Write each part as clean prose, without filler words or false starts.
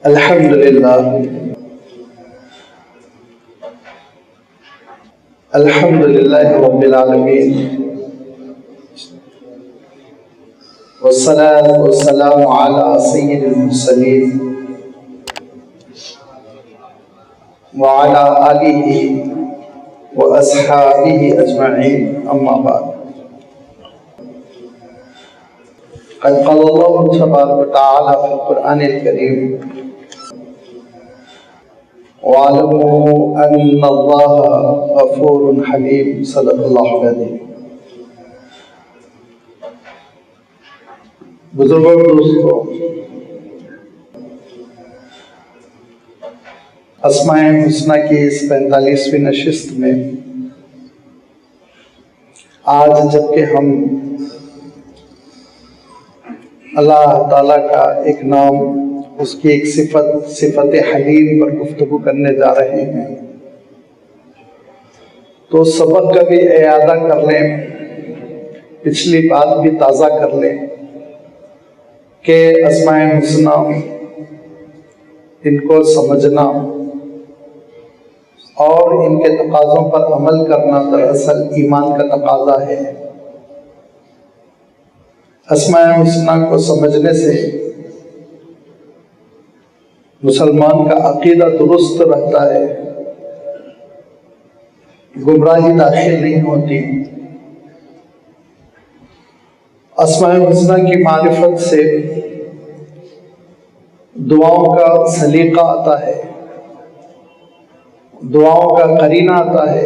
الحمدللہ رب العالمین والصلاة والسلام على سید المرسلین وعلى آلہ واصحابہ اجمعین، اما بعد۔ قد قال اللہ تبارک وتعالی فی القرآن الکریم وَاعْلَمُوا أَنَّ اللَّهَ غَفُورٌ حَلِيمٌ، صدق اللہ العظیم۔ بزرگوں دوستو، اسماء حسنہ کی اس 45ویں نشست میں آج جبکہ ہم اللہ تعالیٰ کا ایک نام، اس کی ایک صفت حلیم پر گفتگو کرنے جا رہے ہیں، تو سبق کا بھی اعادہ کر لیں، پچھلی بات بھی تازہ کر لیں کہ اسماء حسنہ ان کو سمجھنا اور ان کے تقاضوں پر عمل کرنا دراصل ایمان کا تقاضا ہے۔ اسماء حسنہ کو سمجھنے سے مسلمان کا عقیدہ درست رہتا ہے، گمراہی داخل نہیں ہوتی۔ اسماء حسنہ کی معرفت سے دعاؤں کا سلیقہ آتا ہے، دعاؤں کا قرینہ آتا ہے۔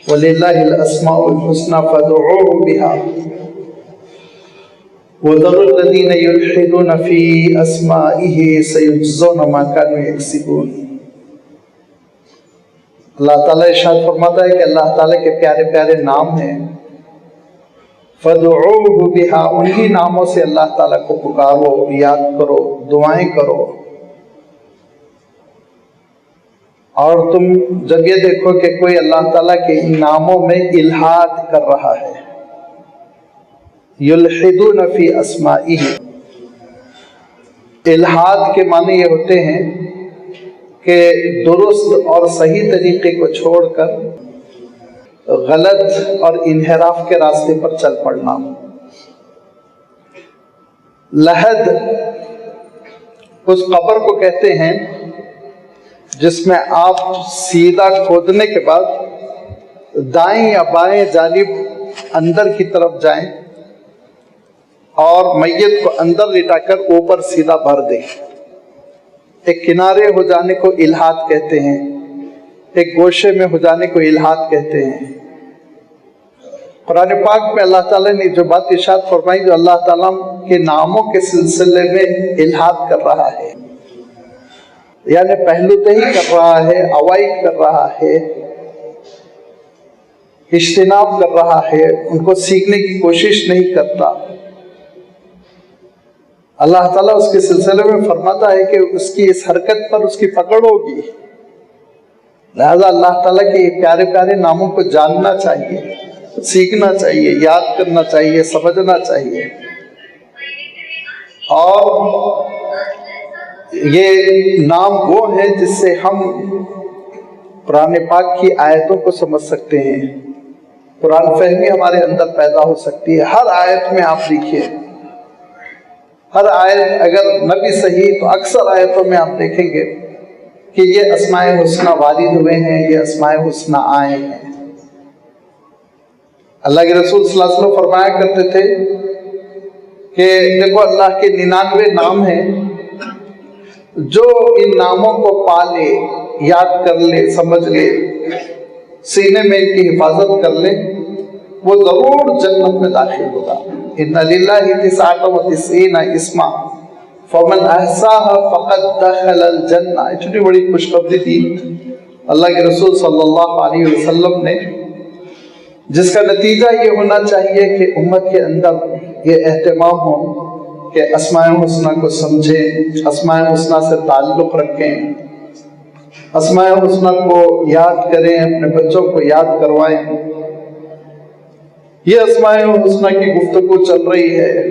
وَلِلَّهِ الْأَسْمَاءُ الْحُسْنَى فَادْعُوهُ بِهَا وَذَرُوا الَّذِينَ يُلْحِدُونَ فِي أَسْمَائِهِ سَيُجْزَوْنَ مَا كَانُوا يَكْسِبُونَ۔ اللہ تعالیٰ ارشاد فرماتا ہے کہ اللہ تعالیٰ کے پیارے پیارے نام ہیں، فَادْعُوهُ بِهَا، انہی ناموں سے اللہ تعالیٰ کو پکارو، یاد کرو، دعائیں کرو۔ اور تم جب یہ دیکھو کہ کوئی اللہ تعالیٰ کے ان ناموں میں الحاد کر رہا ہے، یلحدون فی اسمائہ، الحاد کے معنی یہ ہوتے ہیں کہ درست اور صحیح طریقے کو چھوڑ کر غلط اور انحراف کے راستے پر چل پڑنا۔ لحد اس قبر کو کہتے ہیں جس میں آپ سیدھا کھودنے کے بعد دائیں یا بائیں جانب اندر کی طرف جائیں اور میت کو اندر لٹا کر اوپر سیدھا بھر دیں۔ ایک کنارے ہو جانے کو الحاد کہتے ہیں، ایک گوشے میں ہو جانے کو الحاد کہتے ہیں۔ قرآن پاک میں اللہ تعالیٰ نے جو بات ارشاد فرمائی، جو اللہ تعالیٰ کے ناموں کے سلسلے میں الحاد کر رہا ہے، یعنی پہلو تہی کر رہا ہے، اوائڈ کر رہا ہے، اجتناب کر رہا ہے، ان کو سیکھنے کی کوشش نہیں کرتا، اللہ تعالیٰ اس کے سلسلے میں فرماتا ہے کہ اس کی اس حرکت پر اس کی پکڑ ہوگی۔ لہذا اللہ تعالیٰ کے پیارے پیارے ناموں کو جاننا چاہیے، سیکھنا چاہیے، یاد کرنا چاہیے، سمجھنا چاہیے۔ اور یہ نام وہ ہیں جس سے ہم قرآن پاک کی آیتوں کو سمجھ سکتے ہیں، قرآن فہمی ہمارے اندر پیدا ہو سکتی ہے۔ ہر آیت میں آپ دیکھیے، ہر آیت اگر نہ بھی صحیح تو اکثر آیتوں میں آپ دیکھیں گے کہ یہ اسماء حسنہ وارد ہوئے ہیں، یہ اسماء حسنہ آئے ہیں۔ اللہ کے رسول صلی اللہ علیہ وسلم فرمایا کرتے تھے کہ دیکھو اللہ کے 99 نام ہیں، جو ان ناموں کو پا لے، یاد کر لے، سمجھ لے، سینے میں ان کی حفاظت کر لے، وہ ضرور جنت میں داخل ہوگا۔ ان للہ 99 اسما فمن احصاها فقد دخل الجنہ۔ اتنی بڑی خوشخبری دی اللہ کے رسول صلی اللہ علیہ وسلم نے، جس کا نتیجہ یہ ہونا چاہیے کہ امت کے اندر یہ اہتمام ہو کہ اسماء حسنہ کو سمجھیں، اسماء حسنہ سے تعلق رکھیں، اسماء حسنہ کو یاد کریں، اپنے بچوں کو یاد کروائیں۔ یہ اسماء حسنہ کی گفتگو چل رہی ہے۔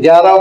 11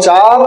4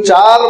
4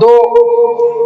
2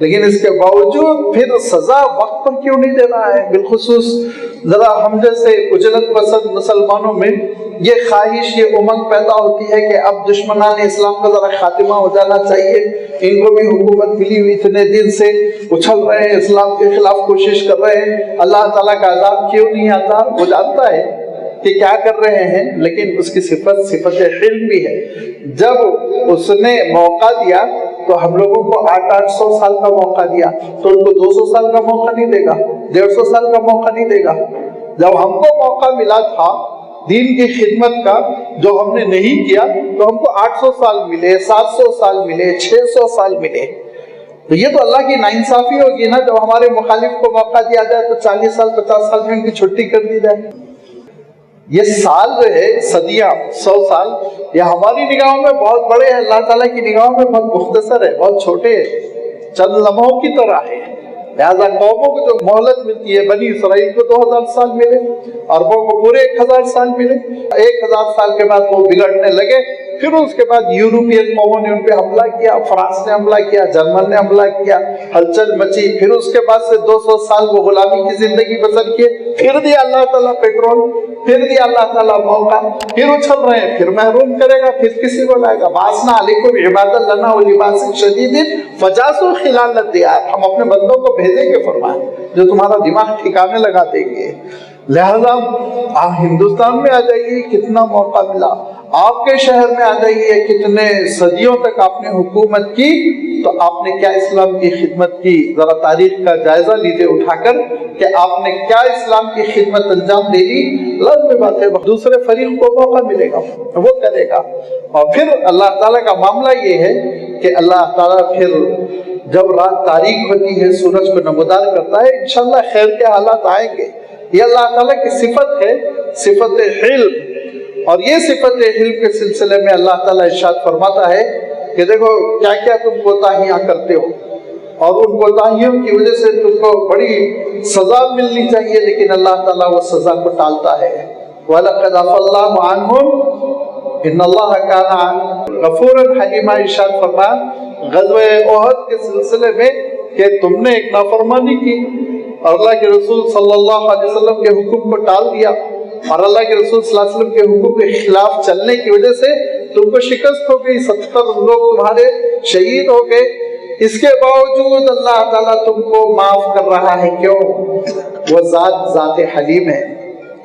لیکن اس کے باوجود پھر سزا وقت پر کیوں نہیں دے رہا ہے؟ بالخصوص ذرا ہم جیسے اجرت پسند مسلمانوں میں یہ خواہش، یہ امنگ پیدا ہوتی ہے کہ اب دشمنان اسلام کا ذرا خاتمہ ہو جانا چاہیے، ان کو بھی حکومت ملی ہوئی اتنے دن سے اچھل رہے ہیں، اسلام کے خلاف کوشش کر رہے ہیں، اللہ تعالیٰ کا عذاب کیوں نہیں آتا؟ وہ جانتا ہے کہ کیا کر رہے ہیں، لیکن اس کی صفت حلم بھی ہے۔ جب اس نے موقع دیا تو ہم لوگوں کو 800 سال کا موقع دیا، تو ان کو 200 سال کا موقع نہیں دے گا، 150 سال کا موقع نہیں دے گا؟ جب ہم کو موقع ملا تھا دین کی خدمت کا، جو ہم نے نہیں کیا، تو ہم کو 800 سال ملے، 700 سال ملے، 600 سال ملے۔ تو یہ تو اللہ کی ناانصافی ہوگی نا، جب ہمارے مخالف کو موقع دیا جائے تو 40 سال 50 سال میں ان کی چھٹی کر دی جائے۔ یہ سال جو ہے، صدیاں، 100 سال، یہ ہماری نگاہوں میں بہت بڑے ہیں، اللہ تعالیٰ کی نگاہوں میں بہت مختصر ہے، بہت چھوٹے ہیں، چند لمحوں کی طرح ہے۔ لہذا قوموں کو جو مہلت ملتی ہے، بنی اسرائیل کو 2000 سال ملے، عربوں کو پورے 1000 سال ملے، 1000 سال کے بعد وہ بگڑنے لگے، پھر اس کے بعد یورپین قوموں نے ان پہ حملہ کیا، فرانس نے حملہ کیا، جرمن نے حملہ کیا، ہلچل مچی، پھر اس کے بعد سے 200 سال وہ غلامی کی زندگی بسر کیے، پھر دیا اللہ تعالیٰ پیٹرول، پھر دیا اللہ تعالیٰ موقع، پھر اچھل رہے ہیں، پھر محروم کرے گا، پھر کسی کو لائے گا۔ وَأَسْنَا عَلَيْكُمْ عِبَادًا لَنَا أُولِي بَأْسٍ شَدِيدٍ فَجَاسُوا خِلَالَ الدِّيَارِ، ہم اپنے بندوں کو بھیجیں گے فرمائے جو تمہارا دماغ ٹھکانے لگا دیں گے۔ لہذا آپ ہندوستان میں آ جائیے، کتنا موقع ملا، آپ کے شہر میں آ جائیے، کتنے صدیوں تک آپ نے حکومت کی، تو آپ نے کیا اسلام کی خدمت کی؟ ذرا تاریخ کا جائزہ لیجیے اٹھا کر کہ آپ نے کیا اسلام کی خدمت انجام دے دی۔ لازمی بات ہے دوسرے فریق کو موقع ملے گا، وہ کرے گا۔ اور پھر اللہ تعالیٰ کا معاملہ یہ ہے کہ اللہ تعالیٰ پھر جب رات تاریک ہوتی ہے سورج کو نمودار کرتا ہے، انشاءاللہ خیر کے حالات آئیں گے۔ یہ اللہ تعالیٰ کی صفت ہے، صفت حلم۔ اور یہ صفت حلم کے سلسلے میں اللہ تعالیٰ ارشاد فرماتا ہے کہ دیکھو کیا کیا تم کوتاہیاں کرتے ہو، اور ان کوتاہیوں کی وجہ سے تم کو بڑی سزا ملنی چاہیے، لیکن اللہ تعالیٰ وہ سزا کو ٹالتا ہے۔ وَلَقَدْ عَفَا اللَّهُ عَنْهُمْ إِنَّ اللَّهَ كَانَ غَفُورًا حَلِيمًا، ارشاد فرمایا غزوہ احد کے سلسلے میں کہ تم نے ایک نافرمانی کی اور اللہ کے رسول صلی اللہ علیہ وسلم کے حکم کو ٹال دیا، اور اللہ کے رسول صلی اللہ علیہ وسلم کے حکم کے خلاف چلنے کی وجہ سے تم کو شکست ہو گئی، 70 لوگ تمہارے شہید ہو گئے۔ اس کے باوجود اللہ تعالیٰ تم کو معاف کر رہا ہے، کیوں؟ وہ ذات حلیم ہے،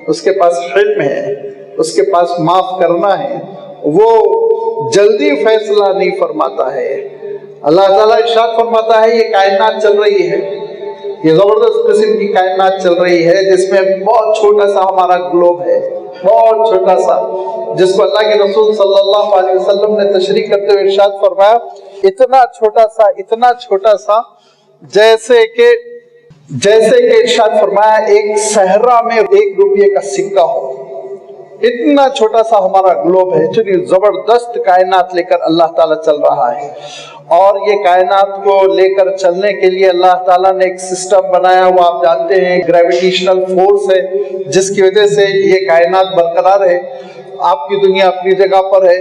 اس کے پاس حلم ہے، اس کے پاس معاف کرنا ہے، وہ جلدی فیصلہ نہیں فرماتا ہے۔ اللہ تعالیٰ ارشاد فرماتا ہے یہ کائنات چل رہی ہے، یہ زبردست قسم کی کائنات چل رہی ہے، جس میں بہت چھوٹا سا ہمارا گلوب ہے، بہت چھوٹا سا، جس کو اللہ کے رسول صلی اللہ علیہ وسلم نے تشریح کرتے ہوئے ارشاد فرمایا اتنا چھوٹا سا جیسے کہ ارشاد فرمایا ایک صحرا میں 1 روپے کا سکہ ہو، اتنا چھوٹا سا ہمارا گلوب ہے۔ اتنی زبردست کائنات لے کر اللہ تعالیٰ چل رہا ہے، اور یہ کائنات کو لے کر چلنے کے لیے اللہ تعالیٰ نے ایک سسٹم بنایا، وہ آپ جانتے ہیں گریویٹیشنل فورس ہے، جس کی وجہ سے یہ کائنات برقرار ہے۔ آپ کی دنیا اپنی جگہ پر ہے،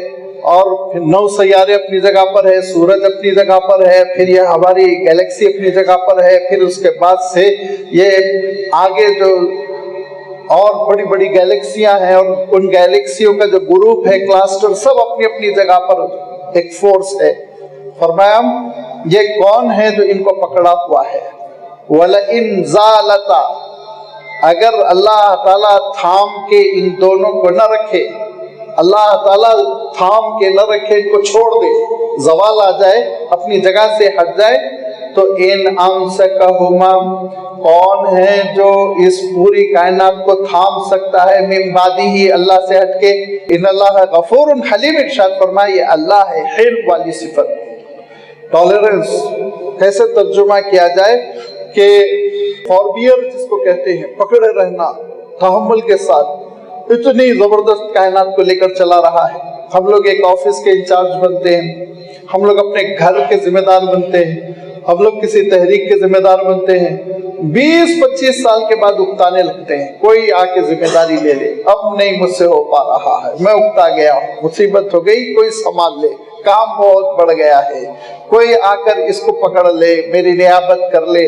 اور پھر 9 سیارے اپنی جگہ پر ہے، سورج اپنی جگہ پر ہے، پھر یہ ہماری گیلیکسی اپنی جگہ پر ہے، پھر اس کے بعد سے یہ آگے جو اور بڑی بڑی گیلیکسیاں ہیں، اور ان گیلیکسیوں کا جو گروپ ہے، کلاسٹر، سب اپنی اپنی جگہ پر ایک فورس ہے۔ فرمایا یہ کون ہے جو ان کو پکڑا ہوا ہے؟ وَلَئِن زَالَتَا، اگر اللہ تعالیٰ تھام کے ان دونوں کو نہ رکھے، اللہ تعالیٰ تھام کے نہ رکھے، ان کو چھوڑ دے، زوال آ جائے، اپنی جگہ سے ہٹ جائے، تو ان امسکہما، کون ہے جو اس پوری کائنات کو تھام سکتا ہے؟ من بعدہ، اللہ سے ہٹ کے۔ ان اللہ غفور حلیم، ارشاد فرمائے یہ اللہ ہے حلم والی صفت۔ ٹالرنس کیسے ترجمہ کیا جائے کہ فوربیئر جس کو کہتے ہیں، پکڑے رہنا، تحمل کے ساتھ، اتنی زبردست کائنات کو لے کر چلا رہا ہے۔ ہم لوگ ایک آفس کے انچارج بنتے ہیں، ہم لوگ اپنے گھر کے ذمہ دار بنتے ہیں، ہم لوگ کسی تحریک کے ذمہ دار بنتے ہیں، 20-25 سال کے بعد اکتانے لگتے ہیں، کوئی آ کے ذمہ داری لے لے، اب نہیں مجھ سے ہو پا رہا ہے، میں اکتا گیا ہوں، مصیبت ہو گئی، کوئی سنبھال لے، کام بہت بڑھ گیا ہے، کوئی آ کر اس کو پکڑ لے، میری نیابت کر لے۔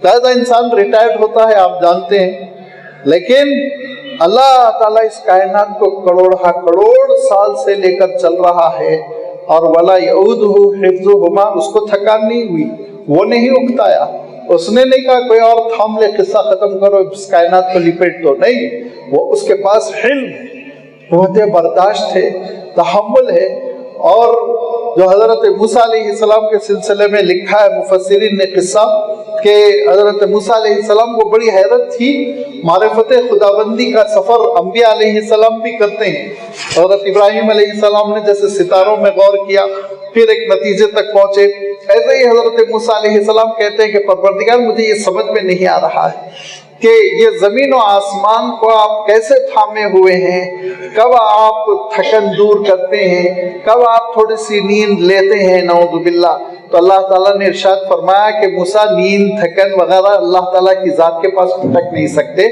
لہذا انسان ریٹائرڈ ہوتا ہے، آپ جانتے ہیں، لیکن اللہ تعالیٰ اس کائنات کو کروڑ سال سے لے کر چل رہا ہے، اور وَلَا يَعُودُهُ حِفْظُهُمَا، اس کو تھکان نہیں ہوئی، وہ نہیں اکتایا، اس نے نہیں کہا کوئی اور تھام لے، قصہ ختم کرو، اس کائنات کو لپیٹ دو، نہیں، وہ اس کے پاس حلم، قوت برداشت ہے، تحمل ہے۔ اور جو حضرت موسیٰ علیہ السلام کے سلسلے میں لکھا ہے مفسرین نے قصہ، کہ حضرت موسیٰ علیہ السلام کو بڑی حیرت تھی، معرفت خداوندی کا سفر انبیاء علیہ السلام بھی کرتے ہیں۔ حضرت ابراہیم علیہ السلام نے جیسے ستاروں میں غور کیا، پھر ایک نتیجے تک پہنچے، ایسے ہی حضرت موسیٰ علیہ السلام کہتے ہیں کہ پروردگار مجھے یہ سمجھ میں نہیں آ رہا ہے کہ یہ زمین و آسمان کو آپ کیسے تھامے ہوئے ہیں، کب آپ تھکن دور کرتے ہیں، کب آپ تھوڑی سی نیند لیتے ہیں، نعوذ باللہ۔ تو اللہ تعالیٰ نے ارشاد فرمایا کہ موسیٰ نیند، تھکن وغیرہ اللہ تعالیٰ کی ذات کے پاس تھک نہیں سکتے،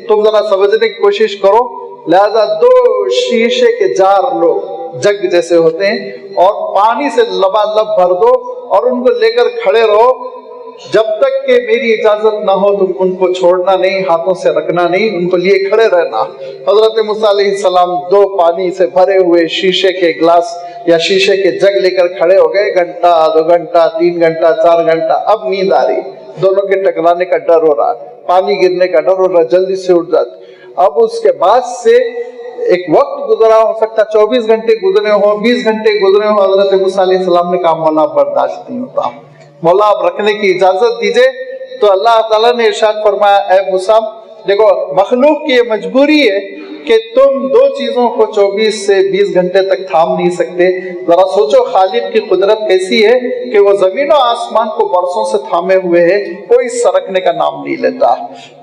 تم ذرا سمجھنے کی کوشش کرو۔ لہذا 2 شیشے کے جار لو، جگ جیسے ہوتے ہیں، اور پانی سے لبالب بھر دو، اور ان کو لے کر کھڑے رہو، جب تک کہ میری اجازت نہ ہو تم ان کو چھوڑنا نہیں، ہاتھوں سے رکھنا نہیں، ان کو لیے کھڑے رہنا۔ حضرت موسیٰ علیہ السلام 2 پانی سے بھرے ہوئے شیشے کے گلاس یا شیشے کے جگ لے کر کھڑے ہو گئے، گھنٹہ، 2 گھنٹہ، 3 گھنٹہ، 4 گھنٹہ، اب نیند آ رہی، دونوں کے ٹکرانے کا ڈر ہو رہا، پانی گرنے کا ڈر ہو رہا، جلدی سے اٹھ جاتے۔ اب اس کے بعد سے ایک وقت گزرا، ہو سکتا 24 گھنٹے گزرے ہوں، 20 گھنٹے گزرے ہوں، حضرت موسیٰ علیہ السلام نے کہا مولا برداشت نہیں ہوتا، مولا آپ رکھنے کی اجازت دیجئے۔ تو اللہ تعالیٰ نے ارشاد فرمایا، اے موسیٰ دیکھو، مخلوق کی یہ مجبوری ہے کہ تم 2 چیزوں کو 24 سے 20 گھنٹے تک تھام نہیں سکتے۔ ذرا سوچو خالق کی قدرت کیسی ہے کہ وہ زمین و آسمان کو برسوں سے تھامے ہوئے ہے، کوئی سرکنے کا نام نہیں لیتا،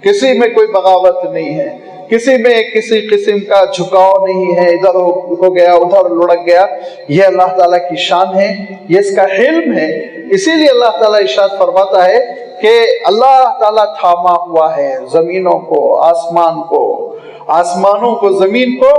کسی میں کوئی بغاوت نہیں ہے، کسی میں کسی قسم کا جھکاؤ نہیں ہے، ادھر ہو گیا ادھر لڑک گیا۔ یہ اللہ تعالیٰ کی شان ہے، یہ اس کا علم ہے۔ اسی لیے اللہ تعالیٰ ارشاد فرماتا ہے کہ اللہ تعالیٰ تھاما ہوا ہے زمینوں کو، آسمان کو، آسمانوں کو، زمین کو،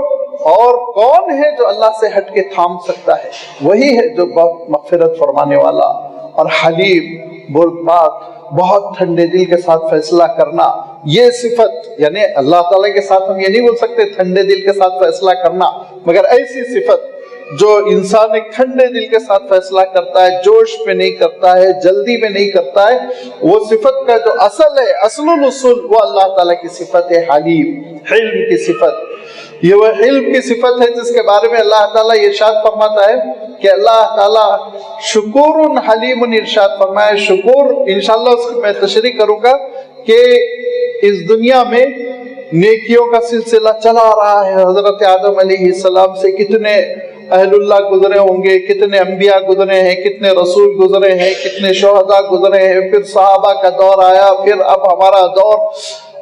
اور کون ہے جو اللہ سے ہٹ کے تھام سکتا ہے؟ وہی ہے جو بہت مغفرت فرمانے والا اور حلیم، بردبار، بہت ٹھنڈے دل کے ساتھ فیصلہ کرنا۔ یہ صفت، یعنی اللہ تعالیٰ کے ساتھ ہم یہ نہیں بول سکتے ٹھنڈے دل کے ساتھ فیصلہ کرنا، مگر ایسی صفت جو انسان ایک ٹھنڈے دل کے ساتھ فیصلہ کرتا ہے، جوش میں نہیں کرتا ہے، جلدی میں نہیں کرتا ہے، وہ صفت کا جو اصل ہے، اصل الاصول، وہ اللہ تعالیٰ کی صفت ہے حلیم، علم کی صفت۔ یہ وہ علم کی صفت ہے جس کے بارے میں اللہ تعالیٰ یہ ارشاد فرماتا ہے کہ اللہ تعالیٰ شکور حلیم ارشاد فرمایا۔ شکور انشاءاللہ اس کی میں تشریح کروں گا کہ اس دنیا میں نیکیوں کا سلسلہ چلا رہا ہے، حضرت آدم علیہ السلام سے کتنے اہل اللہ گزرے ہوں گے، کتنے انبیاء گزرے ہیں، کتنے رسول گزرے ہیں، کتنے شہداء گزرے ہیں، پھر صحابہ کا دور آیا، پھر اب ہمارا دور۔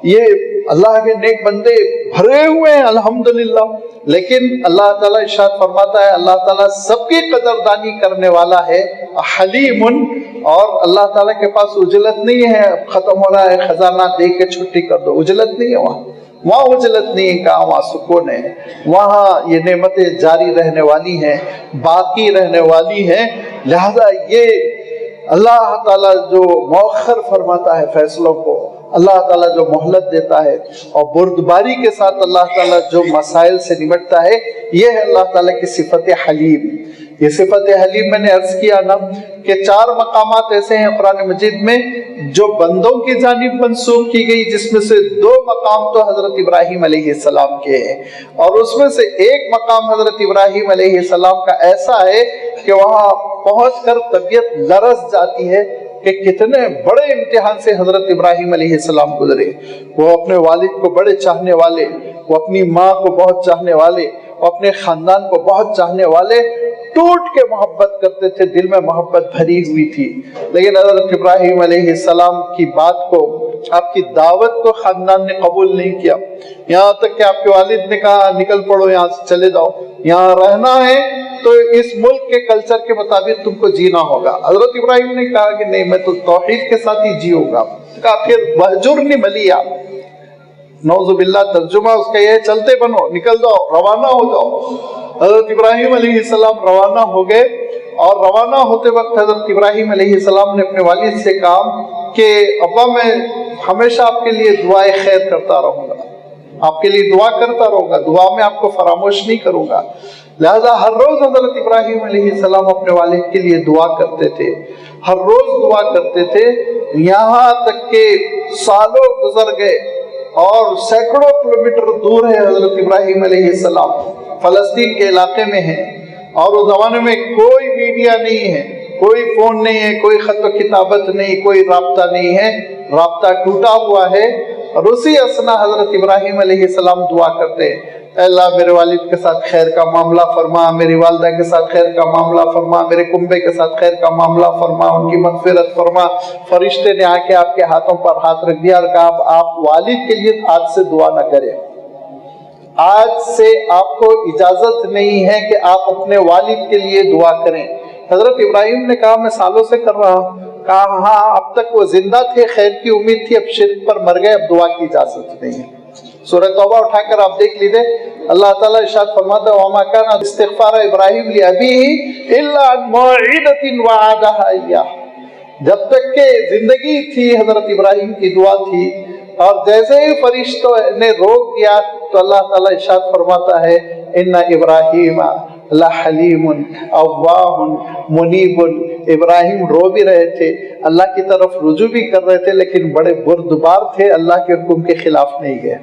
یہ اللہ کے نیک بندے بھرے ہوئے ہیں الحمدللہ، لیکن اللہ تعالیٰ ارشاد فرماتا ہے اللہ تعالیٰ سب کی قدردانی کرنے والا ہے، حلیم، اور اللہ تعالیٰ کے پاس عجلت نہیں ہے، ختم ہو رہا ہے خزانہ دے کے چھٹی کر دو، عجلت نہیں ہے وہاں عجلت نہیں ہے، کہاں وہاں سکون ہے، وہاں یہ نعمتیں جاری رہنے والی ہیں، باقی رہنے والی ہیں۔ لہذا یہ اللہ تعالیٰ جو مؤخر فرماتا ہے فیصلوں کو، اللہ تعالیٰ جو مہلت دیتا ہے، اور بردباری کے ساتھ اللہ تعالیٰ جو مسائل سے نمٹتا ہے، یہ ہے اللہ تعالیٰ کی صفت حلیم۔ یہ صفت حلیم میں نے عرض کیا نا کہ 4 مقامات ایسے ہیں قرآن مجید میں جو بندوں کی جانب منسوب کی گئی، جس میں سے 2 مقام تو حضرت ابراہیم علیہ السلام کے ہیں، اور اس میں سے ایک مقام حضرت ابراہیم علیہ السلام کا ایسا ہے کہ وہاں پہنچ کر طبیعت لرز جاتی ہے کہ کتنے بڑے امتحان سے حضرت ابراہیم علیہ السلام گزرے۔ وہ اپنے والد کو بڑے چاہنے والے، وہ اپنی ماں کو بہت چاہنے والے، وہ اپنے خاندان کو بہت چاہنے والے، ٹوٹ کے محبت کرتے تھے، دل میں محبت بھری ہوئی تھی، لیکن حضرت ابراہیم علیہ السلام کی بات کو، آپ کی دعوت کو خاندان نے قبول نہیں کیا، یہاں تک کہ آپ کے والد نے کہا نکل پڑو یہاں سے، چلے جاؤ، یہاں رہنا ہے تو اس ملک کے کلچر کے مطابق تم کو جینا ہوگا۔ حضرت ابراہیم نے کہا کہ نہیں، میں تو توحید کے ساتھ ہی جیوں گا۔ کہا پھر وہجرنی ملیہ، نعوذ باللہ ترجمہ اس کا یہ چلتے بنو، نکل جاؤ، روانہ ہو جاؤ۔ حضرت ابراہیم علیہ السلام روانہ ہو گئے، اور روانہ ہوتے وقت حضرت ابراہیم علیہ السلام نے اپنے والد سے کہا کہ ابا میں ہمیشہ آپ کے لیے دعائے خیر کرتا رہوں گا، آپ کے لیے دعا کرتا رہوں گا، دعا میں آپ کو فراموش نہیں کروں گا۔ لہذا ہر روز حضرت ابراہیم علیہ السلام اپنے والد کے لیے دعا کرتے تھے، ہر روز دعا کرتے تھے، یہاں تک کہ سالوں گزر گئے اور سینکڑوں کلومیٹر دور ہے حضرت ابراہیم علیہ السلام، فلسطین کے علاقے میں ہیں، اور اس زمانے میں کوئی میڈیا نہیں ہے، کوئی فون نہیں ہے، کوئی خط و کتابت نہیں، کوئی رابطہ نہیں ہے، رابطہ ٹوٹا ہوا ہے۔ اور اسی اثنا حضرت ابراہیم علیہ السلام دعا کرتے ہیں، اے اللہ میرے والد کے ساتھ خیر کا معاملہ فرما، میری والدہ کے ساتھ خیر کا معاملہ فرما، میرے کنبے کے ساتھ خیر کا معاملہ فرما، ان کی مغفرت فرما۔ فرشتے نے آ کے آپ کے ہاتھوں پر ہاتھ رکھ دیا اور کہا آپ والد کے لیے آج سے دعا نہ کریں، آج سے آپ کو اجازت نہیں ہے کہ آپ اپنے والد کے لیے دعا کریں۔ حضرت ابراہیم نے کہا میں سالوں سے کر رہا ہوں۔ کہا ہاں اب تک وہ زندہ تھے، خیر کی امید تھی، اب شرک پر مر گئے، اب دعا کی اجازت نہیں ہے۔ سورہ توبہ اٹھا کر آپ دیکھ لیجئے، اللہ تعالیٰ ارشاد فرماتا ہے وَمَا كَانَ اسْتِغْفَارَ إِبْرَاهِيمَ لِأَبِيهِ إِلَّا عَنْ مَوْعِدَةٍ وَعَدَهَا إِيَّاهُ، جب تک کہ زندگی تھی حضرت ابراہیم کی دعا تھی، اور جیسے ہی فرشتوں نے روک دیا تو اللہ تعالیٰ ارشاد فرماتا ہے اِنَّ إِبْرَاهِيمَ لَحَلِيمٌ أَوَّاهٌ مُنِيبٌ، ابراہیم رو بھی رہے تھے، اللہ کی طرف رجوع بھی کر رہے تھے، لیکن بڑے بردبار تھے، اللہ کے حکم کے خلاف نہیں گئے۔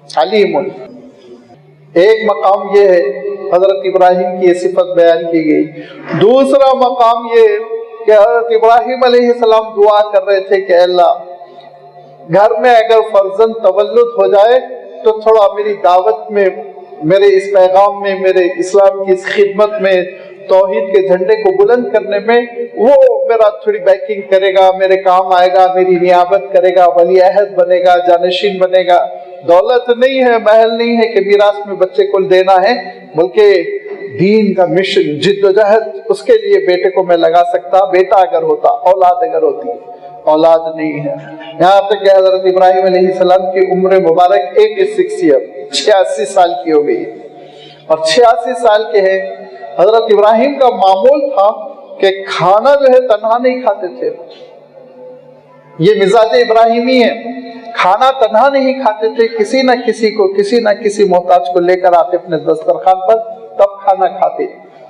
حلیم، ایک مقام یہ ہے حضرت ابراہیم کی یہ صفت بیان کی گئی۔ دوسرا مقام یہ کہ حضرت ابراہیم علیہ السلام دعا کر رہے تھے کہ اللہ گھر میں اگر فرزند تولد ہو جائے تو تھوڑا میری دعوت میں، میرے اس پیغام میں، میرے اسلام کی اس خدمت میں، توحید کے جھنڈے کو بلند کرنے میں وہ میرا تھوڑی بیکنگ کرے گا، میرے کام آئے گا، میری نیابت کرے گا، ولی عہد بنے گا، جانشین بنے گا۔ دولت نہیں ہے، محل نہیں ہے کہ میراث میں بچے کو دینا ہے، بلکہ دین کا مشن، جد و جہد اس کے لیے بیٹے کو میں لگا سکتا، بیٹا اگر ہوتا، اولاد اگر ہوتی، اولاد نہیں ہے۔ یہاں تک کہ حضرت ابراہیم علیہ السلام کی عمر مبارک 86 ایئر، 86 سال کی ہو گئی، اور 86 سال کے ہیں۔ حضرت ابراہیم کا معمول تھا کہ کھانا جو ہے تنہا نہیں کھاتے تھے، یہ مزاج ابراہیمی ہے، کھانا تنہا نہیں کھاتے تھے، کسی نہ کسی کو، کسی نہ کسی محتاج کو لے کر آتے اپنے دسترخوان پر، تب کھانا کھاتے۔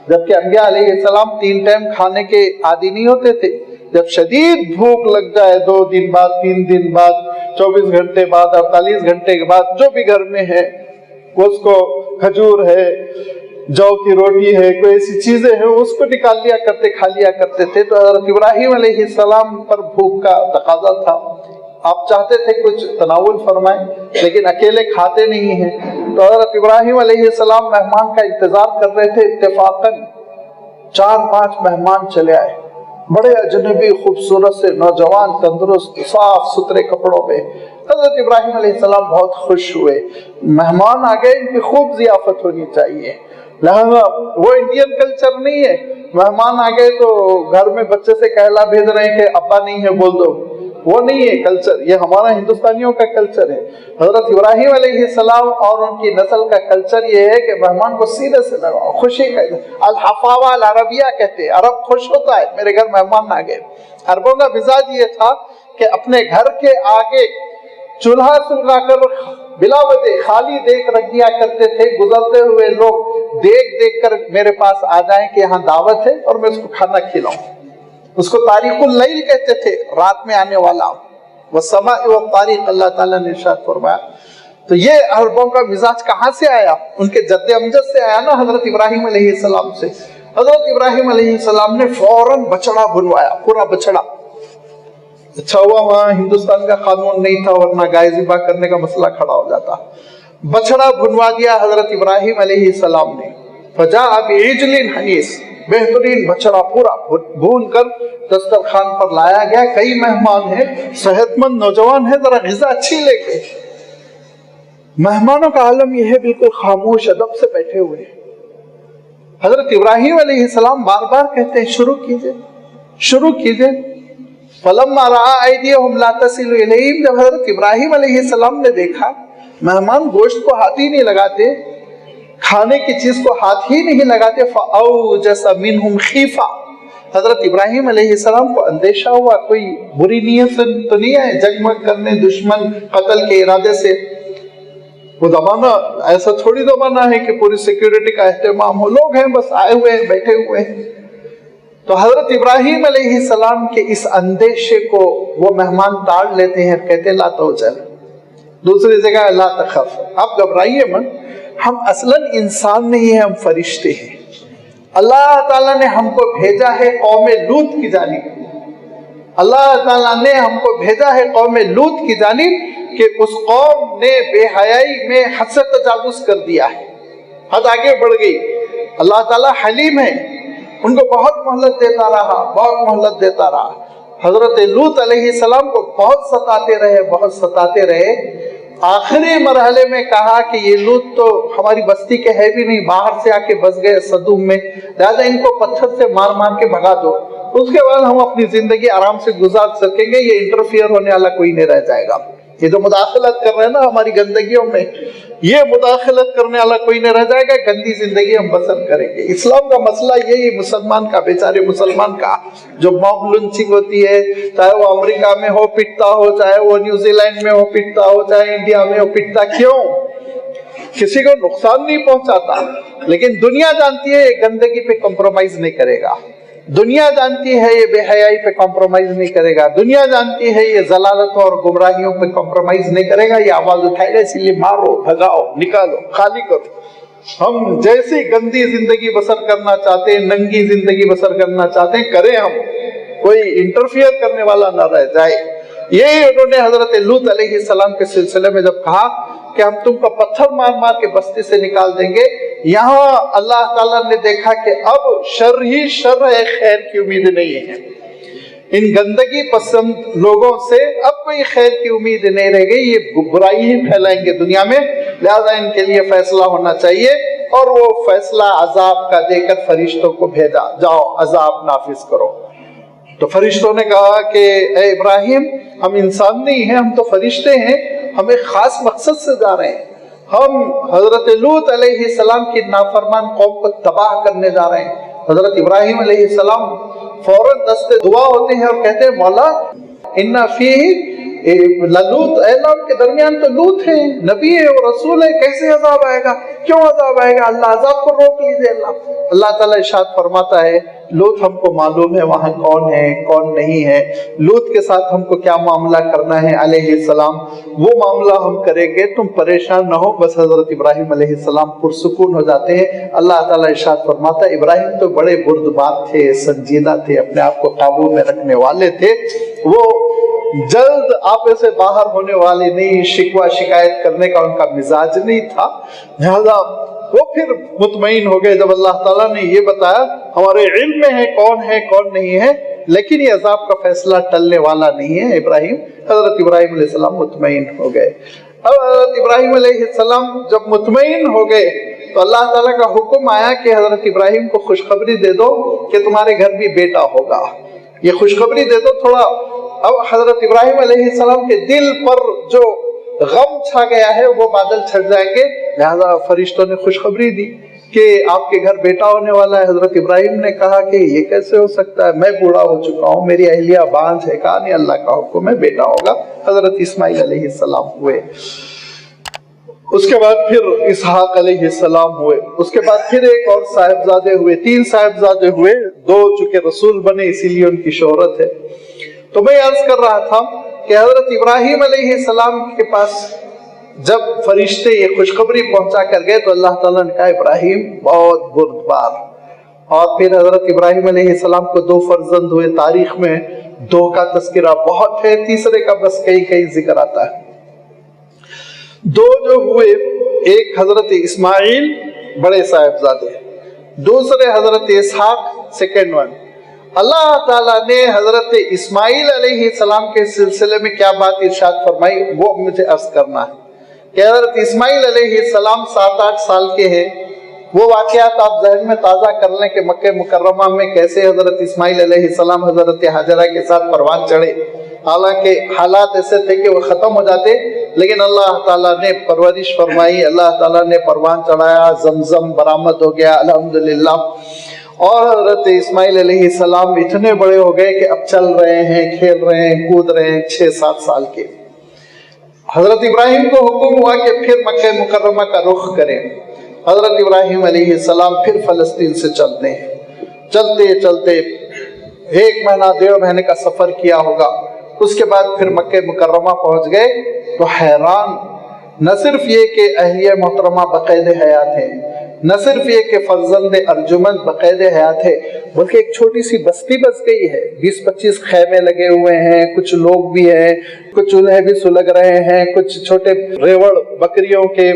جبکہ انبیاء علیہ السلام 3 ٹائم کھانے کے عادی نہیں ہوتے تھے، جب شدید بھوک لگ جائے 2 دن بعد، 3 دن بعد، 24 گھنٹے بعد، 48 گھنٹے کے بعد، جو بھی گھر میں ہے اس کو کھجور ہے، جو کی روٹی ہے، کوئی ایسی چیزیں ہیں اس کو نکال لیا کرتے، کھا لیا کرتے تھے۔ تو حضرت ابراہیم علیہ السلام پر بھوک کا تقاضا تھا، آپ چاہتے تھے کچھ تناول فرمائیں، لیکن اکیلے کھاتے نہیں ہیں۔ تو حضرت ابراہیم علیہ السلام مہمان کا انتظار کر رہے تھے، اتفاقاً 4-5 مہمان چلے آئے، بڑے اجنبی، خوبصورت سے نوجوان، تندرست، صاف ستھرے کپڑوں میں۔ حضرت ابراہیم علیہ السلام بہت خوش ہوئے، مہمان آ گئے، ان کی خوب ضیافت ہونی چاہیے۔ لہذا وہ انڈین کلچر نہیں ہے، مہمان آ گئے تو گھر میں بچے سے کہلا بھیج رہے ہیں کہ ابا نہیں ہے بول دو، وہ نہیں ہے کلچر، یہ ہمارا ہندوستانیوں کا کلچر ہے۔ حضرت ابراہیم علیہ السلام اور ان کی نسل کا کلچر یہ ہے کہ مہمان کو سیدھے سے لگاؤ، خوشی کا الحفاوہ العربیہ کہتے ہیں، عرب خوش ہوتا ہے میرے گھر مہمان آ گئے۔ عربوں کا مزاج یہ تھا کہ اپنے گھر کے آگے چولہا سلگا کر بلا وجہ خالی دیگ رکھ دیا کرتے تھے، گزرتے ہوئے لوگ دیکھ دیکھ کر میرے پاس آ جائیں کہ یہاں دعوت ہے اور میں اس کو کھانا کھلاؤں۔ اس کو طارق اللیل کہتے تھے، رات میں آنے والا، والسماء والطارق، اللہ تعالیٰ نے ارشاد فرمایا۔ تو یہ عربوں کا مزاج کہاں سے آیا؟ ان کے جد امجد سے آیا نا، حضرت ابراہیم علیہ السلام سے۔ حضرت ابراہیم علیہ السلام نے فوراً بچڑا بنوایا، پورا بچڑا۔ اچھا ہوا وہاں ہندوستان کا قانون نہیں تھا، ورنہ گائے ذبح کرنے کا مسئلہ کھڑا ہو جاتا۔ بچڑا بنوا دیا حضرت ابراہیم علیہ السلام نے، فجاء بعجل حنیذ، بہترین بچڑا پورا بھون کر دسترخوان پر لایا گیا۔ کئی مہمان ہیں، صحت مند نوجوان ہیں، ذرا غذا اچھی لے کے۔ مہمانوں کا عالم یہ ہے، بالکل خاموش ادب سے بیٹھے ہوئے۔ حضرت ابراہیم علیہ السلام بار بار کہتے ہیں شروع کیجئے، شروع کیجئے۔ فَلَمَّا رَأَىٰ أَيْدِيَهُمْ لَا تَصِلُ إِلَيْهِمْ، جب حضرت ابراہیم علیہ السلام نے دیکھا مہمان گوشت کو ہاتھ ہی نہیں لگاتے، کھانے کی چیز کو ہاتھ ہی نہیں لگاتے، فَأَوْجَسَ مِنْهُمْ خِیفَةً، حضرت ابراہیم علیہ السلام کو اندیشہ ہوا کوئی بری نیت سے تو نہیں آئے جگمگ کرنے دشمن قتل کے ارادے سے. وہ زمانہ ایسا تھوڑی زمانہ ہے کہ پوری سیکیورٹی کا اہتمام ہو, لوگ ہیں بس آئے ہوئے ہیں بیٹھے ہوئے ہیں. تو حضرت ابراہیم علیہ السلام کے اس اندیشے کو وہ مہمان ٹاڑ لیتے ہیں, کہتے لا توجل. دوسری جگہ لا تخف, آپ گھبرائیے مت, ہم اصلاً انسان نہیں ہیں, ہم فرشتے ہیں. اللہ تعالیٰ نے ہم کو بھیجا ہے قوم لوط کی جانب. اللہ تعالیٰ نے ہم کو بھیجا ہے قوم لوط کی جانب کہ اس قوم نے بے حیائی میں حد سے تجاوز کر دیا ہے, حد آگے بڑھ گئی. اللہ تعالیٰ حلیم ہے, ان کو بہت مہلت دیتا رہا, بہت مہلت دیتا رہا. حضرت لوط علیہ السلام کو بہت ستاتے رہے, بہت ستاتے رہے. آخری مرحلے میں کہا کہ یہ لوط تو ہماری بستی کے ہے بھی نہیں, باہر سے آ کے بس گئے صدوم میں, لہٰذا ان کو پتھر سے مار مار کے بھگا دو, اس کے بعد ہم اپنی زندگی آرام سے گزار سکیں گے, یہ انٹرفیئر ہونے والا کوئی نہیں رہ جائے گا. یہ جو مداخلت کر رہے ہیں نا ہماری گندگیوں میں, یہ مداخلت کرنے والا کوئی نہیں رہ جائے گا, گندی زندگی ہم بسر کریں گے. اسلام کا مسئلہ یہی مسلمان کا, بیچارے مسلمان کا جو موب لنچنگ ہوتی ہے, چاہے وہ امریکہ میں ہو پٹتا ہو, چاہے وہ نیوزی لینڈ میں ہو پٹتا ہو, چاہے انڈیا میں ہو پٹتا. کیوں؟ کسی کو نقصان نہیں پہنچاتا, لیکن دنیا جانتی ہے یہ گندگی پہ کمپرومائز نہیں کرے گا. دنیا جانتی ہے یہ بے حیائی پہ کمپرومائز نہیں کرے گا. دنیا جانتی ہے یہ ضلالتوں اور گمراہیوں پہ کمپرومائز نہیں کرے گا. یہ آواز اٹھائے گا, اسی لیے مارو, بھگاؤ, نکالو, خالی کرو. ہم جیسی گندی زندگی بسر کرنا چاہتے ہیں, ننگی زندگی بسر کرنا چاہتے ہیں, کریں ہم, کوئی انٹرفیئر کرنے والا نہ رہ جائے. یہی انہوں نے حضرت لوط علیہ السلام کے سلسلے میں جب کہا کہ ہم تم کو پتھر مار مار کے بستی سے نکال دیں گے, یہاں اللہ تعالیٰ نے دیکھا کہ اب شر ہی شر ہے, خیر کی امید نہیں ہے. ان گندگی پسند لوگوں سے اب کوئی خیر کی امید نہیں رہ گئی, یہ برائی ہی پھیلائیں گے دنیا میں, لہذا ان کے لیے فیصلہ ہونا چاہیے. اور وہ فیصلہ عذاب کا دے کر فرشتوں کو بھیجا, جاؤ عذاب نافذ کرو. تو فرشتوں نے کہا کہ اے ابراہیم, ہم انسان نہیں ہیں, ہم تو فرشتے ہیں, ہم ایک خاص مقصد سے جا رہے ہیں. ہم حضرت لوط علیہ السلام کی نافرمان قوم کو تباہ کرنے جا رہے ہیں. حضرت ابراہیم علیہ السلام فوراً دستے دعا ہوتے ہیں اور کہتے ہیں مولا ان فیہ لوط, اے اللہ ان کے درمیان تو لوط ہے, نبی ہے اور رسول ہے, کیسے عذاب آئے گا, کیوں عذاب آئے گا؟ اللہ عذاب کو روک لیجئے. اللہ تعالیٰ ارشاد فرماتا ہے لوط ہم کو معلوم ہے وہاں کون ہے کون نہیں ہے, لوط کے ساتھ ہم کو کیا معاملہ کرنا ہے علیہ السلام, وہ معاملہ ہم کریں گے, تم پریشان نہ ہو. بس حضرت ابراہیم علیہ السلام پرسکون ہو جاتے ہیں. اللہ تعالیٰ ارشاد فرماتا ہے ابراہیم تو بڑے بردبار تھے, سنجیدہ تھے, اپنے آپ کو قابو میں رکھنے والے تھے, وہ جلد آپے سے باہر ہونے والے نہیں, شکوہ شکایت کرنے کا ان کا مزاج نہیں تھا. لہذا وہ پھر مطمئن ہو گئے جب اللہ تعالیٰ نے یہ بتایا ہمارے علم میں ہے کون نہیں ہے, لیکن یہ عذاب کا فیصلہ ٹلنے والا نہیں ہے. حضرت ابراہیم علیہ السلام مطمئن ہو گئے. اب حضرت ابراہیم علیہ السلام جب مطمئن ہو گئے تو اللہ تعالیٰ کا حکم آیا کہ حضرت ابراہیم کو خوشخبری دے دو کہ تمہارے گھر بھی بیٹا ہوگا. یہ خوشخبری دے دو تھوڑا. اب حضرت ابراہیم علیہ السلام کے دل پر جو غم چھا گیا ہے وہ بادل چھٹ جائیں گے. لہذا فرشتوں نے خوشخبری دی کہ آپ کے گھر بیٹا ہونے والا ہے. حضرت ابراہیم نے کہا کہ یہ کیسے ہو سکتا ہے, میں بوڑھا ہو چکا ہوں, میری اہلیہ بانجھ ہے. کہا نہیں, اللہ کا حکم ہے, بیٹا ہوگا. حضرت اسماعیل علیہ السلام ہوئے. اس کے بعد پھر اسحاق علیہ السلام ہوئے. اس کے بعد پھر ایک اور صاحبزادے ہوئے, 3 صاحبزادے ہوئے. 2 چونکہ رسول بنے اسی لیے ان کی شہرت ہے. تو میں عرض کر رہا تھا کہ حضرت ابراہیم علیہ السلام کے پاس جب فرشتے یہ خوشخبری پہنچا کر گئے تو اللہ تعالیٰ نے کہا ابراہیم بہت بردبار. اور پھر حضرت ابراہیم علیہ السلام کو 2 فرزند ہوئے. تاریخ میں 2 کا تذکرہ بہت ہے, تیسرے کا بس کئی ذکر آتا ہے. 2 جو ہوئے, ایک حضرت اسماعیل بڑے صاحبزادے, دوسرے حضرت اسحاق سیکنڈ ون. اللہ تعالیٰ نے حضرت اسماعیل علیہ السلام کے سلسلے میں کیا بات ارشاد فرمائی وہ مجھے عرض کرنا ہے کہ حضرت اسماعیل علیہ السلام 7-8 سال کے ہیں. وہ واقعات آپ ذہن میں تازہ کر لیں کہ مکہ مکرمہ میں کیسے حضرت اسماعیل علیہ السلام حضرت حاجرہ کے ساتھ پروان چڑھے. حالانکہ حالات ایسے تھے کہ وہ ختم ہو جاتے, لیکن اللہ تعالیٰ نے پرورش فرمائی, اللہ تعالیٰ نے پروان چڑھایا, زمزم برآمد ہو گیا الحمدللہ. اور حضرت اسماعیل علیہ السلام اتنے بڑے ہو گئے کہ اب چل رہے ہیں، کھیل رہے ہیں، کود رہے ہیں، 6-7 سال کے۔ حضرت ابراہیم کو حکم ہوا کہ پھر مکہ مکرمہ کا رخ کریں۔ حضرت ابراہیم علیہ السلام پھر فلسطین سے چلتے ہیں، چلتے چلتے 1 مہینہ 1.5 مہینے کا سفر کیا ہوگا۔ اس کے بعد پھر مکہ مکرمہ پہنچ گئے تو حیران، نہ صرف یہ کہ اہلیہ محترمہ بقید حیات ہے، نہ صرف یہ کہ فرزند ارجمند بقید حیات ہے، بلکہ ایک چھوٹی سی بستی بس گئی ہے۔ 20-25 خیمے لگے ہوئے ہیں، کچھ لوگ بھی ہیں، کچھ چولہے بھی سلگ رہے ہیں، کچھ چھوٹے ریوڑ بکریوں کے،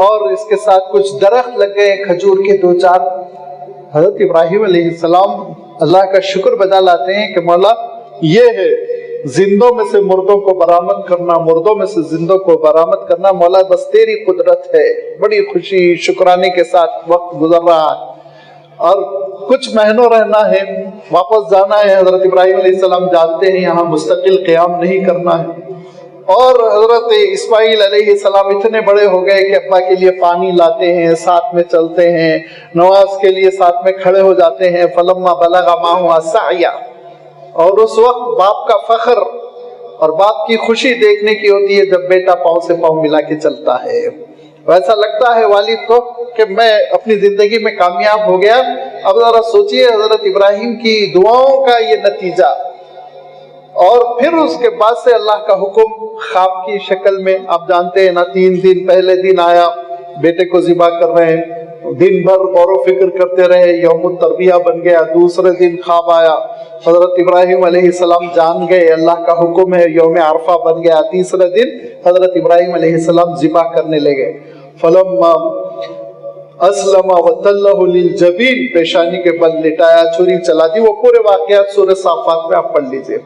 اور اس کے ساتھ کچھ درخت لگ گئے کھجور کے 2-4۔ حضرت ابراہیم علیہ السلام اللہ کا شکر بجا لاتے ہیں کہ مولا یہ ہے زندوں میں سے مردوں کو برآمد کرنا، مردوں میں سے زندوں کو برآمد کرنا، مولا بس تیری قدرت ہے۔ بڑی خوشی شکرانے کے ساتھ وقت گزر رہا ہے اور کچھ مہینوں رہنا ہے، واپس جانا ہے۔ حضرت ابراہیم علیہ السلام جانتے ہیں یہاں مستقل قیام نہیں کرنا ہے، اور حضرت اسماعیل علیہ السلام اتنے بڑے ہو گئے کہ ابا کے لیے پانی لاتے ہیں، ساتھ میں چلتے ہیں، نماز کے لیے ساتھ میں کھڑے ہو جاتے ہیں۔ فلما بلغ معه السعی، اور اس وقت باپ کا فخر اور باپ کی خوشی دیکھنے کی ہوتی ہے جب بیٹا پاؤں سے پاؤں ملا کے چلتا ہے۔ ویسا لگتا ہے والد کو کہ میں اپنی زندگی میں کامیاب ہو گیا۔ اب ذرا سوچئے حضرت ابراہیم کی دعاؤں کا یہ نتیجہ، اور پھر اس کے بعد سے اللہ کا حکم خواب کی شکل میں، آپ جانتے ہیں نا، 3 دن پہلے دن آیا، بیٹے کو ذبح کر رہے ہیں، دن بھر غور و فکر کرتے رہے، یوم التربیہ بن گیا۔ دوسرے دن خواب آیا، حضرت ابراہیم علیہ السلام جان گئے اللہ کا حکم ہے، یوم عرفہ بن گیا۔ تیسرے دن حضرت ابراہیم علیہ السلام ذبح کرنے لگے۔ فلما اسلم وتلہ للجبین، پیشانی کے بل لٹایا، چھری چلا دی۔ وہ پورے واقعات سورہ صافات میں آپ پڑھ لیجئے۔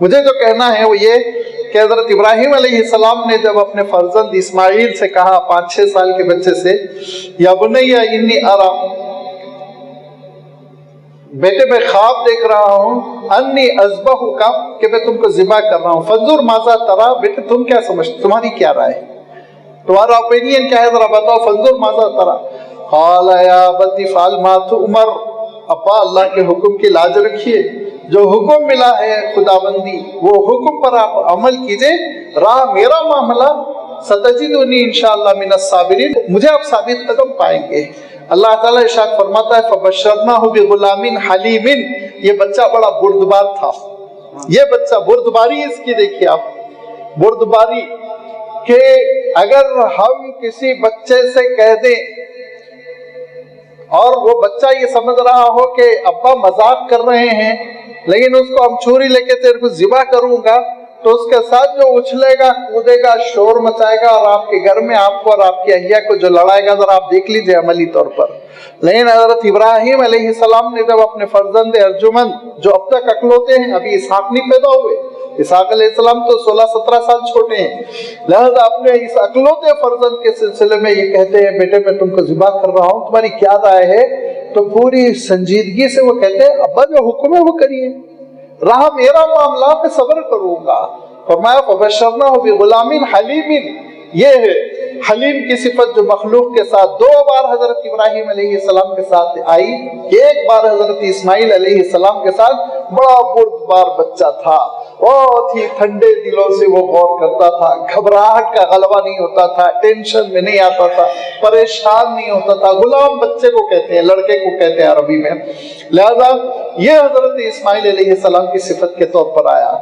مجھے جو کہنا ہے وہ یہ کہ حضرت ابراہیم علیہ السلام نے جب اپنے فرزند اسماعیل سے کہا 5-6 سال کے بچے سے، یا بنی انی ارا، بیٹے میں خواب دیکھ رہا ہوں، انی اذبحک، کہ میں تم کو ذبح کر رہا ہوں، فانظر ماذا ترى، بیٹے تم کیا سمجھتے، تمہاری کیا رائے ہے، تمہارا اوپینین کیا ہے، ذرا بتاؤ، فانظر ماذا ترى، قال یا ابت افعل ما تؤمر، ابا اللہ کے حکم کی لاج رکھیے، جو حکم ملا ہے خداوندی وہ حکم پر آپ عمل کیجئے، راہ میرا معاملہ، ستجدنی انشاءاللہ من الصابرین، مجھے آپ ثابت قدم پائیں گے۔ اللہ تعالیٰ ارشاد فرماتا ہے فبشرناہ بغلام حلیم، یہ بچہ بڑا بردبار تھا، یہ بچہ بردباری اس کی دیکھیے آپ، بردباری کہ اگر ہم کسی بچے سے کہہ دیں اور وہ بچہ یہ سمجھ رہا ہو کہ ابا مذاق کر رہے ہیں، لیکن اس کو ہم چھری لے کے تیرے کو ذبح کروں گا تو اس کے ساتھ جو اچھلے گا، کودے گا، شور مچائے گا، اور آپ کے گھر میں آپ کو اور آپ کی اہلیہ کو جو لڑائے گا، ذرا آپ دیکھ لیجئے عملی طور پر۔ لیکن حضرت ابراہیم علیہ السلام نے جب اپنے فرزند ارجمند، جو اب تک اکلوتے ہیں، ابھی اسحاق نہیں پیدا ہوئے، اسحاق علیہ السلام تو 16-17 سال چھوٹے ہیں، لہذا اپنے اس اکلوتے فرزند کے سلسلے میں یہ کہتے ہیں بیٹے میں تم کو ذبح کر رہا ہوں، تمہاری کیا رائے ہے؟ تو پوری سنجیدگی سے وہ کہتے ہیں ابا جو حکم ہے وہ کریے، رہا میرا معاملہ میں صبر کروں گا۔ فرمایا فبشرناہ بغلام حلیم، یہ ہے حلیم کی صفت جو مخلوق کے ساتھ 2 بار حضرت ابراہیم علیہ السلام کے ساتھ آئی، ایک بار حضرت اسماعیل علیہ السلام کے ساتھ، بڑا بردبار بچہ تھا، بہت ہی ٹھنڈے دلوں سے وہ غور کرتا تھا، گھبراہٹ کا غلبہ نہیں ہوتا تھا، ٹینشن میں نہیں آتا تھا، پریشان نہیں ہوتا تھا، غلام بچے کو کہتے ہیں، لڑکے کو کہتے ہیں عربی میں، لہذا یہ حضرت اسماعیل علیہ السلام کی صفت کے طور پر آیا۔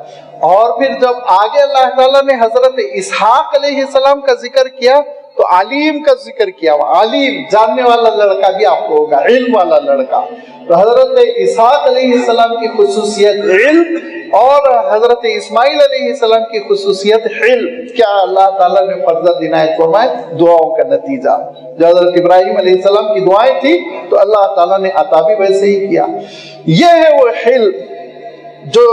اور پھر جب آگے اللہ تعالیٰ نے حضرت اسحاق علیہ السلام کا ذکر کیا تو علیم کا ذکر کیا، علیم جاننے والا لڑکا بھی آپ کو ہوگا، علم والا لڑکا۔ تو حضرت اسحاق علیہ السلام کی خصوصیت علم اور حضرت اسماعیل علیہ السلام کی خصوصیت علم، کیا اللہ تعالیٰ نے فرزند عنایت فرمائے، دعاؤں کا نتیجہ۔ جو حضرت ابراہیم علیہ السلام کی دعائیں تھی تو اللہ تعالیٰ نے عطا بھی ویسے ہی کیا۔ یہ ہے وہ علم جو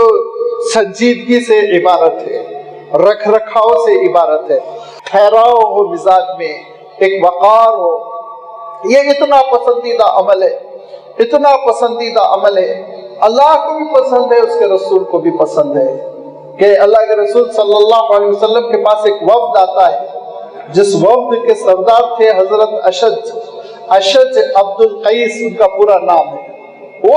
سنجیدگی سے عبارت ہے، رکھ رکھاؤ سے عبارت ہے، ٹھہراؤ ہو مزاج میں، ایک وقار ہو۔ یہ اتنا پسندیدہ عمل ہے، اتنا پسندیدہ عمل ہے، اللہ کو بھی پسند ہے، اس کے رسول کو بھی پسند ہے کہ اللہ کے رسول صلی اللہ علیہ وسلم کے پاس ایک وفد آتا ہے، جس وفد کے سردار تھے حضرت اشج عبد القیس ان کا پورا نام ہے۔ وہ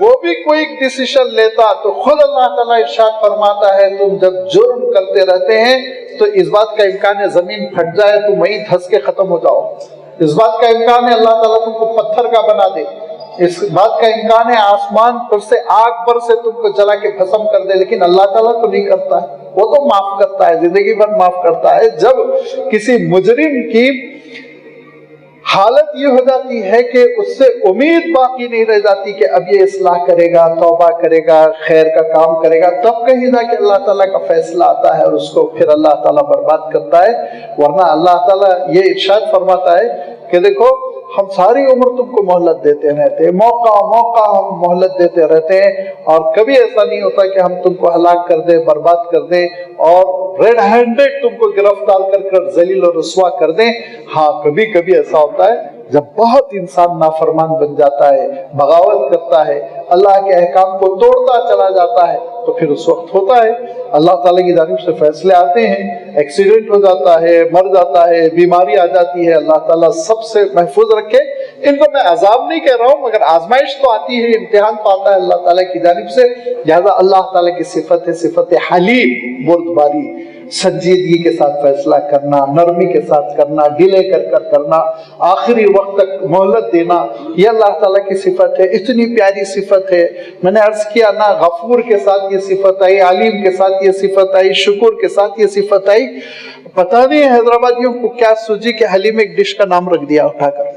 وہ بھی کوئی ڈیسیشن لیتا تو خود اللہ تعالیٰ ارشاد فرماتا ہے تم جب جرم کرتے رہتے ہیں تو اس بات کا امکان ہے زمین پھٹ جائے تم وہیں دھس کے ختم ہو جاؤ، اس بات کا امکان ہے اللہ تعالیٰ تم کو پتھر کا بنا دے، اس بات کا امکان ہے آسمان پر سے آگ پر سے تم کو جلا کے بھسم کر دے، لیکن اللہ تعالیٰ تو نہیں کرتا ہے، وہ تو معاف کرتا ہے، زندگی بھر معاف کرتا ہے۔ جب کسی مجرم کی حالت یہ ہو جاتی ہے کہ اس سے امید باقی نہیں رہ جاتی کہ اب یہ اصلاح کرے گا، توبہ کرے گا، خیر کا کام کرے گا، تب کہیں نہ کہ اللہ تعالیٰ کا فیصلہ آتا ہے اور اس کو پھر اللہ تعالیٰ برباد کرتا ہے۔ ورنہ اللہ تعالیٰ یہ ارشاد فرماتا ہے کہ دیکھو ہم ساری عمر تم کو مہلت دیتے رہتے ہیں، موقع ہم مہلت دیتے رہتے ہیں، اور کبھی ایسا نہیں ہوتا کہ ہم تم کو ہلاک کر دیں، برباد کر دیں اور ریڈ ہینڈڈ تم کو گرفتار کر ذلیل و رسوا کر دیں۔ ہاں کبھی کبھی ایسا ہوتا ہے جب بہت انسان نافرمان بن جاتا ہے، بغاوت کرتا ہے، اللہ کے احکام کو توڑتا چلا جاتا ہے، تو پھر اس وقت ہوتا ہے اللہ تعالیٰ کی جانب سے فیصلے آتے ہیں، ایکسیڈنٹ ہو جاتا ہے، مر جاتا ہے، بیماری آ جاتی ہے، اللہ تعالیٰ سب سے محفوظ رکھے۔ ان کو میں عذاب نہیں کہہ رہا ہوں، مگر آزمائش تو آتی ہے، امتحان تو آتا ہے اللہ تعالیٰ کی جانب سے، لہذا اللہ تعالیٰ کی صفت ہے صفت حلیم، بردباری، سنجیدگی کے ساتھ فیصلہ کرنا، نرمی کے ساتھ کرنا، ڈیلے کر کرنا، آخری وقت تک مہلت دینا، یہ اللہ تعالیٰ کی صفت ہے، اتنی پیاری صفت ہے۔ میں نے عرض کیا نا، غفور کے ساتھ یہ صفت آئی، علیم کے ساتھ یہ صفت آئی، شکر کے ساتھ یہ صفت آئی۔ پتہ نہیں حیدرآبادیوں کو کیا سوچی کہ حلیم ایک ڈش کا نام رکھ دیا اٹھا کر۔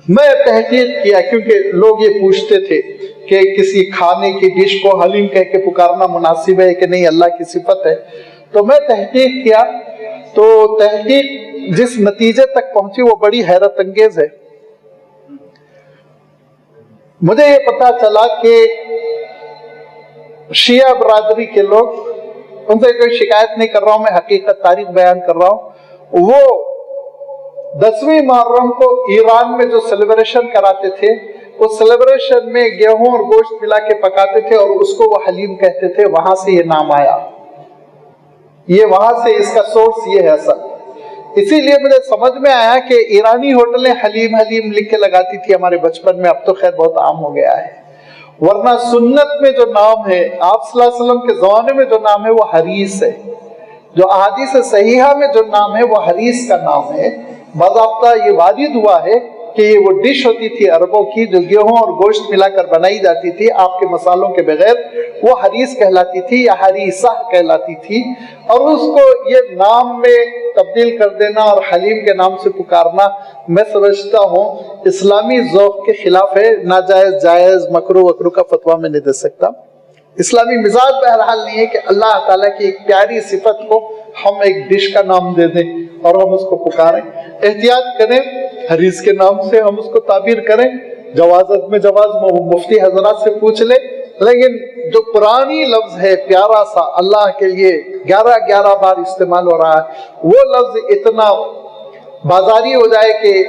میں تحقیق کیا کیونکہ لوگ یہ پوچھتے تھے کہ کسی کھانے کی ڈش کو حلیم کہہ کے پکارنا مناسب ہے کہ نہیں، اللہ کی صفت ہے، تو میں تحقیق کیا تو تحقیق جس نتیجے تک پہنچی وہ بڑی حیرت انگیز ہے۔ مجھے یہ پتا چلا کہ شیعہ برادری کے لوگ، ان سے کوئی شکایت نہیں کر رہا ہوں، میں حقیقت تاریخ بیان کر رہا ہوں، وہ 10ویں محرم کو ایران میں جو سیلیبریشن کراتے تھے، اس سیلیبریشن میں گیہوں اور گوشت ملا کے پکاتے تھے اور اس کو وہ حلیم کہتے تھے، وہاں سے یہ نام آیا، یہ وہاں سے اس کا سورس یہ ہے اصل۔ اسی لیے مجھے سمجھ میں آیا کہ ایرانی ہوٹلیں حلیم حلیم لکھ کے لگاتی تھی ہمارے بچپن میں، اب تو خیر بہت عام ہو گیا ہے، ورنہ سنت میں جو نام ہے، آپ صلی اللہ علیہ وسلم کے زمانے میں جو نام ہے وہ حریث ہے، جو احادیث صحیحہ میں جو نام ہے وہ حریث کا نام ہے۔ باضابطہ یہ وارد ہوا ہے کہ یہ وہ ڈش ہوتی تھی عربوں کی جو گیہوں اور گوشت ملا کر بنائی جاتی تھی آپ کے مسالوں کے بغیر، وہ حریث کہلاتی تھی یا حریثہ کہلاتی تھی، اور اس کو یہ نام میں تبدیل کر دینا اور حلیم کے نام سے پکارنا میں سمجھتا ہوں اسلامی ذوق کے خلاف ہے، ناجائز جائز مکروہ وکروہ کا فتویٰ میں نہیں دے سکتا۔ اسلامی مزاج بہرحال نہیں ہے کہ اللہ تعالیٰ کی ایک پیاری صفت کو ہم ایک ڈش کا نام دے دیں اور ہم اس کو پکاریں۔ احتیاط کریں، حریث کے نام سے ہم اس کو تعبیر کریں، جوازت میں جواز مفتی حضرات سے پوچھ لیں، لیکن جو پرانی لفظ ہے پیارا سا اللہ کے لیے 11 بار استعمال ہو رہا ہے، وہ لفظ اتنا بازاری ہو جائے کہ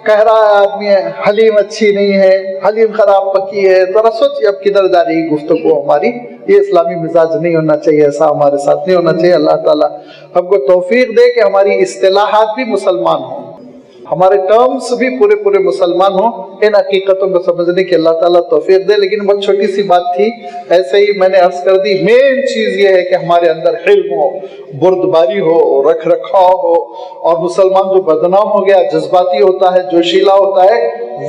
کہہ رہا ہے آدمی حلیم اچھی نہیں ہے، حلیم خراب پکی ہے، ذرا سوچیے اب کدھر جا رہی گفتگو ہماری۔ یہ اسلامی مزاج نہیں ہونا چاہیے، ایسا ہمارے ساتھ نہیں ہونا چاہیے۔ اللہ تعالیٰ ہم کو توفیق دے کہ ہماری اصطلاحات بھی مسلمان ہوں، ہمارے ٹرمز بھی پورے مسلمان ہوں، ان حقیقتوں کو سمجھنے کی اللہ تعالیٰ توفیق دے۔ لیکن بہت چھوٹی سی بات تھی، ایسے ہی میں نے عرض کر دی، مین چیز یہ ہے کہ ہمارے اندر حلم ہو، بردباری ہو، رکھ رکھاؤ ہو، اور مسلمان جو بدنام ہو گیا، جذباتی ہوتا ہے، جوشیلا ہوتا ہے،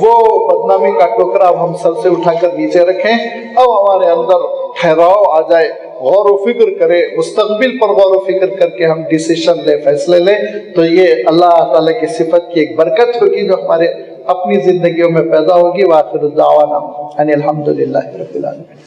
وہ بدنامی کا ٹوکرا اب ہم سر سے اٹھا کر نیچے رکھیں، اب ہمارے اندر ٹھہراؤ آ جائے، غور و فکر کرے، مستقبل پر غور و فکر کر کے ہم ڈیسیشن لیں، فیصلے لیں، تو یہ اللہ تعالیٰ کی صفت کی ایک برکت ہوگی جو ہمارے اپنی زندگیوں میں پیدا ہوگی۔ وآخر دعوانا ان الحمدللہ رب العالمین۔